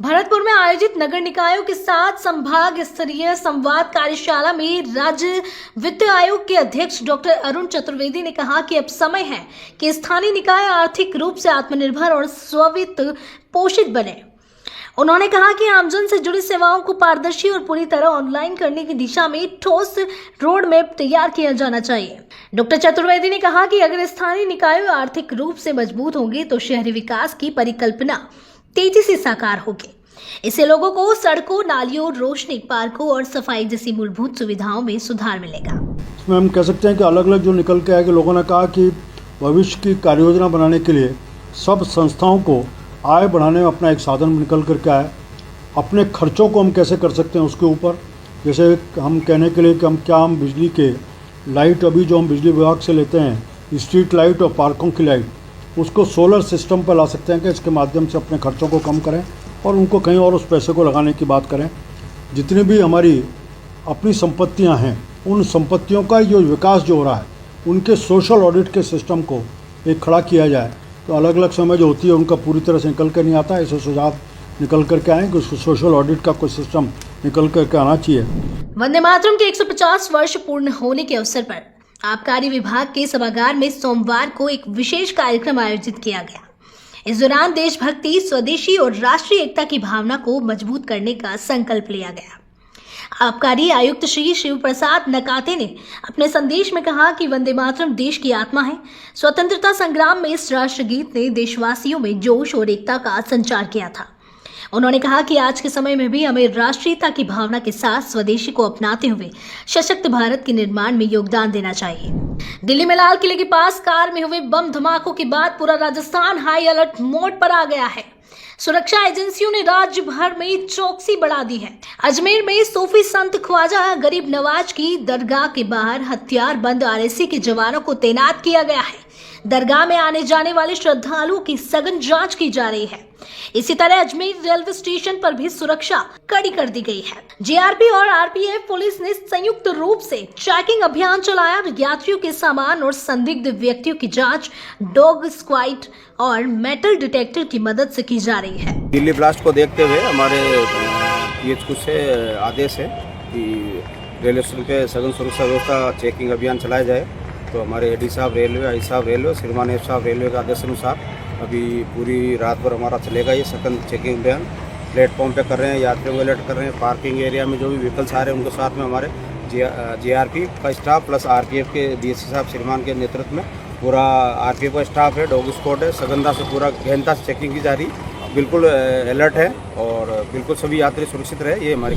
भरतपुर में आयोजित नगर निकायों के साथ संभाग स्तरीय संवाद कार्यशाला में राज्य वित्त आयोग के अध्यक्ष डॉक्टर अरुण चतुर्वेदी ने कहा कि अब समय है कि स्थानीय निकाय आर्थिक रूप से आत्मनिर्भर और स्ववित्त पोषित बने। उन्होंने कहा कि आमजन से जुड़ी सेवाओं को पारदर्शी और पूरी तरह ऑनलाइन करने की दिशा में ठोस रोड मैप तैयार किया जाना चाहिए। डॉक्टर चतुर्वेदी ने कहा कि अगर स्थानीय निकाय आर्थिक रूप से मजबूत होंगे तो शहरी विकास की परिकल्पना तेजी से साकार होगी। इससे लोगों को सड़कों, नालियों, रोशनी, पार्कों और सफाई जैसी मूलभूत सुविधाओं में सुधार मिलेगा। इसमें हम कह सकते हैं कि अलग अलग जो निकल के आए कि लोगों ने कहा कि भविष्य की कार्य योजना बनाने के लिए सब संस्थाओं को आय बढ़ाने में अपना एक साधन निकल करके आए। अपने खर्चों को हम कैसे कर सकते हैं उसके ऊपर, जैसे हम कहने के लिए कि हम बिजली के लाइट अभी जो हम बिजली विभाग से लेते हैं, स्ट्रीट लाइट और पार्कों की लाइट, उसको सोलर सिस्टम पर ला सकते हैं कि इसके माध्यम से अपने खर्चों को कम करें और उनको कहीं और उस पैसे को लगाने की बात करें। जितनी भी हमारी अपनी संपत्तियां हैं, उन संपत्तियों का जो विकास जो हो रहा है, उनके सोशल ऑडिट के सिस्टम को एक खड़ा किया जाए तो अलग अलग समय जो होती है उनका पूरी तरह से निकल कर नहीं आता। ऐसे सुझाव निकल करके आए कि उसको सोशल ऑडिट का कोई सिस्टम निकल करके आना चाहिए। वंदे मातरम के 150 वर्ष पूर्ण होने के अवसर पर आबकारी विभाग के सभागार में सोमवार को एक विशेष कार्यक्रम आयोजित किया गया। इस दौरान देशभक्ति, स्वदेशी और राष्ट्रीय एकता की भावना को मजबूत करने का संकल्प लिया गया। आबकारी आयुक्त श्री शिव प्रसाद नकाते ने अपने संदेश में कहा कि वंदे मातरम देश की आत्मा है। स्वतंत्रता संग्राम में इस राष्ट्रगीत ने देशवासियों में जोश और एकता का संचार किया था। उन्होंने कहा कि आज के समय में भी हमें राष्ट्रीयता की भावना के साथ स्वदेशी को अपनाते हुए सशक्त भारत के निर्माण में योगदान देना चाहिए। दिल्ली में लाल किले के पास कार में हुए बम धमाकों के बाद पूरा राजस्थान हाई अलर्ट मोड पर आ गया है। सुरक्षा एजेंसियों ने राज्य भर में चौकसी बढ़ा दी है। अजमेर में सूफी संत ख्वाजा गरीब नवाज की दरगाह के बाहर हथियार बंद आरएसी के जवानों को तैनात किया गया है। दरगाह में आने जाने वाले श्रद्धालुओं की सघन जांच की जा रही है। इसी तरह अजमेर रेलवे स्टेशन पर भी सुरक्षा कड़ी कर दी गई है। जीआरपी और आरपीएफ पुलिस ने संयुक्त रूप से चेकिंग अभियान चलाया। यात्रियों के सामान और संदिग्ध व्यक्तियों की जांच डॉग स्क्वाड और मेटल डिटेक्टर की मदद से की जा रही है। दिल्ली ब्लास्ट को देखते हुए हमारे पीएचक्यू से आदेश है कि रेलवे स्टेशन पे सघन सुरक्षा व्यवस्था चेकिंग अभियान चलाया जाए। तो हमारे एडी साहब रेलवे, आई साहब रेलवे, श्रीमान एफ साहब रेलवे के आदेश अनुसार अभी पूरी रात भर हमारा चलेगा ये सघन चेकिंग अभियान। प्लेटफॉर्म पे कर रहे हैं, यात्रियों को अलर्ट कर रहे हैं। पार्किंग एरिया में जो भी व्हीकल्स आ रहे हैं उनके साथ में हमारे जीआरपी का स्टाफ प्लस आरपीएफ के डीएससी साहब श्रीमान के नेतृत्व में पूरा आरपीएफ का स्टाफ है, डॉग स्क्वाड है। सघनता से पूरा गहनता से चेकिंग की जा रही, बिल्कुल अलर्ट है और बिल्कुल सभी यात्री सुरक्षित रहे, ये हमारी